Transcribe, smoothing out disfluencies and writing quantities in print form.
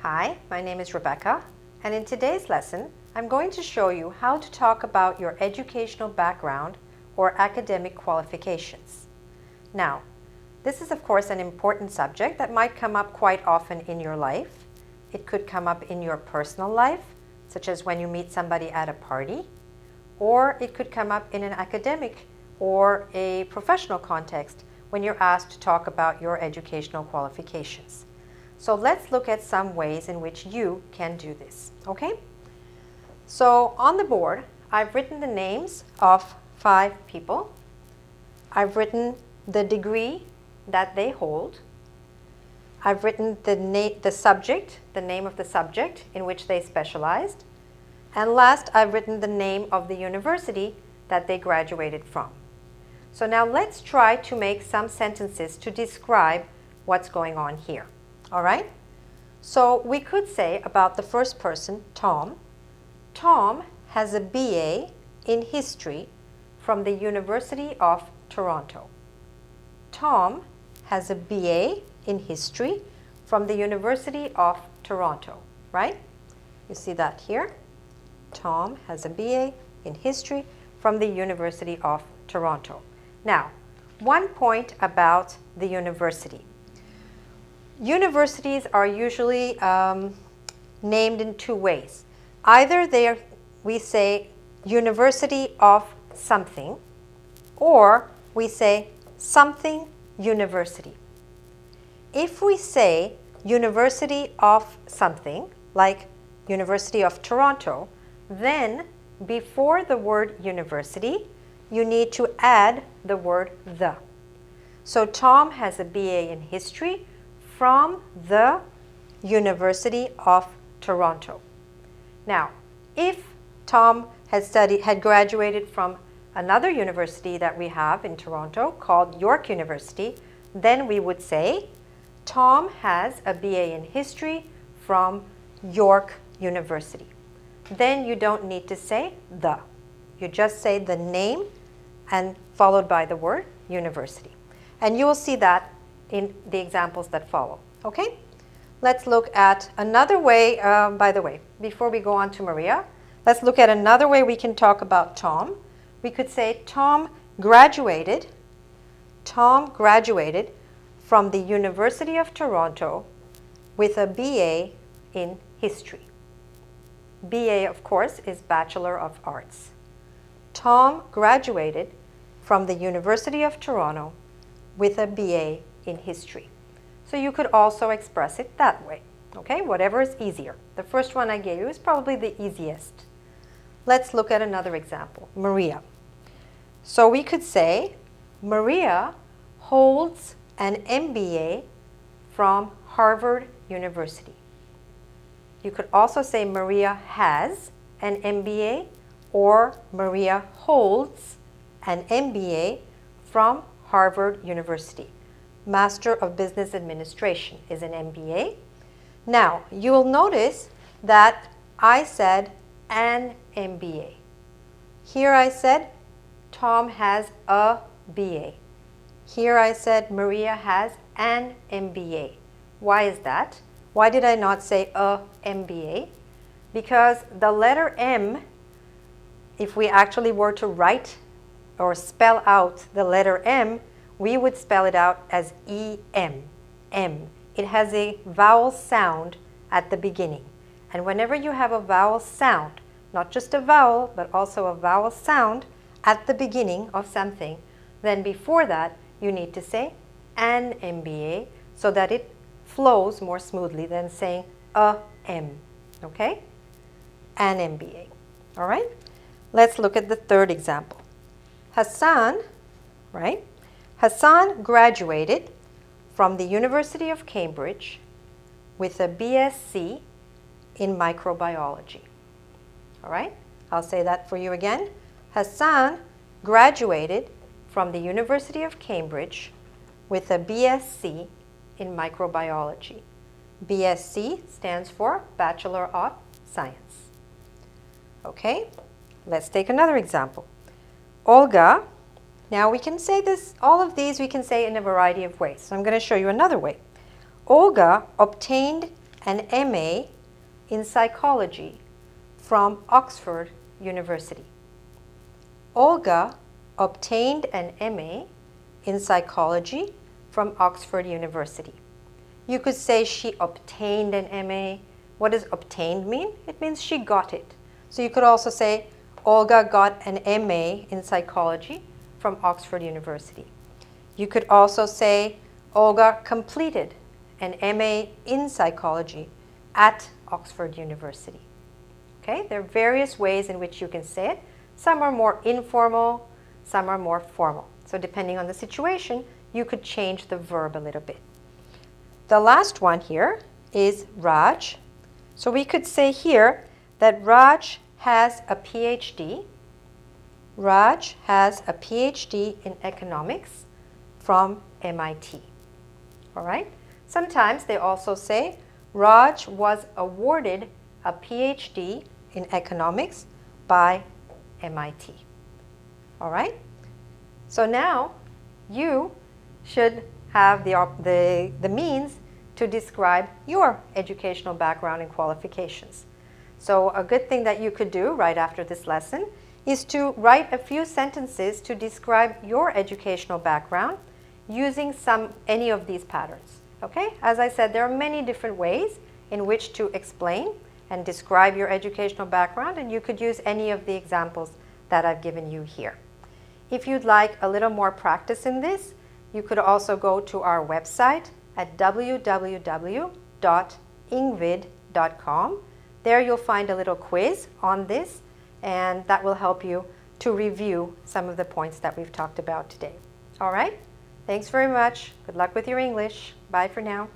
Hi, my name is Rebecca, and in today's lesson, I'm going to show you how to talk about your educational background or academic qualifications. Now, this is of course an important subject that might come up quite often in your life. It could come up in your personal life, such as when you meet somebody at a party, or it could come up in an academic or a professional context when you're asked to talk about your educational qualifications. So let's look at some ways in which you can do this, okay? So on the board, I've written the names of 5 people. I've written the degree that they hold. I've written the subject, the name of the subject in which they specialized. And last, I've written the name of the university that they graduated from. So now let's try to make some sentences to describe what's going on here. All right? So we could say about the first person, Tom. Tom has a BA in history from the University of Toronto. Tom has a BA in history from the University of Toronto, right? You see that here. Tom has a BA in history from the University of Toronto. Now, one point about the university. Universities are usually named in 2 ways. Either we say University of something, or we say something university. If we say University of something, like University of Toronto, then before the word university, you need to add the word the. So Tom has a BA in history from the University of Toronto. Now, if Tom had graduated from another university that we have in Toronto called York University, then we would say Tom has a BA in history from York University. Then you don't need to say the. You just say the name and followed by the word university. And you will see that in the examples that follow. Okay? Let's look at another way, by the way, before we go on to Maria, let's look at another way we can talk about Tom. We could say Tom graduated from the University of Toronto with a BA in history. BA, of course, is Bachelor of Arts. Tom graduated from the University of Toronto with a BA in history. So you could also express it that way, okay? Whatever is easier. The first one I gave you is probably the easiest. Let's look at another example, Maria. So we could say Maria holds an MBA from Harvard University. You could also say Maria has an MBA or Maria holds an MBA from Harvard University. Master of Business Administration is an MBA. Now, you will notice that I said an MBA. Here I said Tom has a BA. Here I said Maria has an MBA. Why is that? Why did I not say a MBA? Because the letter M, if we actually were to write or spell out the letter M, we would spell it out as E-M, M. It has a vowel sound at the beginning. And whenever you have a vowel sound, not just a vowel, but also a vowel sound at the beginning of something, then before that, you need to say an MBA so that it flows more smoothly than saying a M, okay? An MBA, all right? Let's look at the third example. Hassan, right? Hassan graduated from the University of Cambridge with a BSc in microbiology. All right? I'll say that for you again. Hassan graduated from the University of Cambridge with a BSc in microbiology. BSc stands for Bachelor of Science. Okay? Let's take another example. Olga. Now we can say this, all of these we can say in a variety of ways. So I'm going to show you another way. Olga obtained an MA in psychology from Oxford University. Olga obtained an MA in psychology from Oxford University. You could say she obtained an MA. What does obtained mean? It means she got it. So you could also say Olga got an MA in psychology from Oxford University. You could also say Olga completed an MA in psychology at Oxford University. Okay, there are various ways in which you can say it. Some are more informal, some are more formal. So depending on the situation, you could change the verb a little bit. The last one here is Raj. So we could say here that Raj has a PhD. Raj has a PhD in economics from MIT. All right? Sometimes they also say Raj was awarded a PhD in economics by MIT. All right? So now you should have the means to describe your educational background and qualifications. So a good thing that you could do right after this lesson is to write a few sentences to describe your educational background using any of these patterns. Okay? As I said, there are many different ways in which to explain and describe your educational background, and you could use any of the examples that I've given you here. If you'd like a little more practice in this, you could also go to our website at www.ingvid.com. There you'll find a little quiz on this, and that will help you to review some of the points that we've talked about today. All right? Thanks very much. Good luck with your English. Bye for now.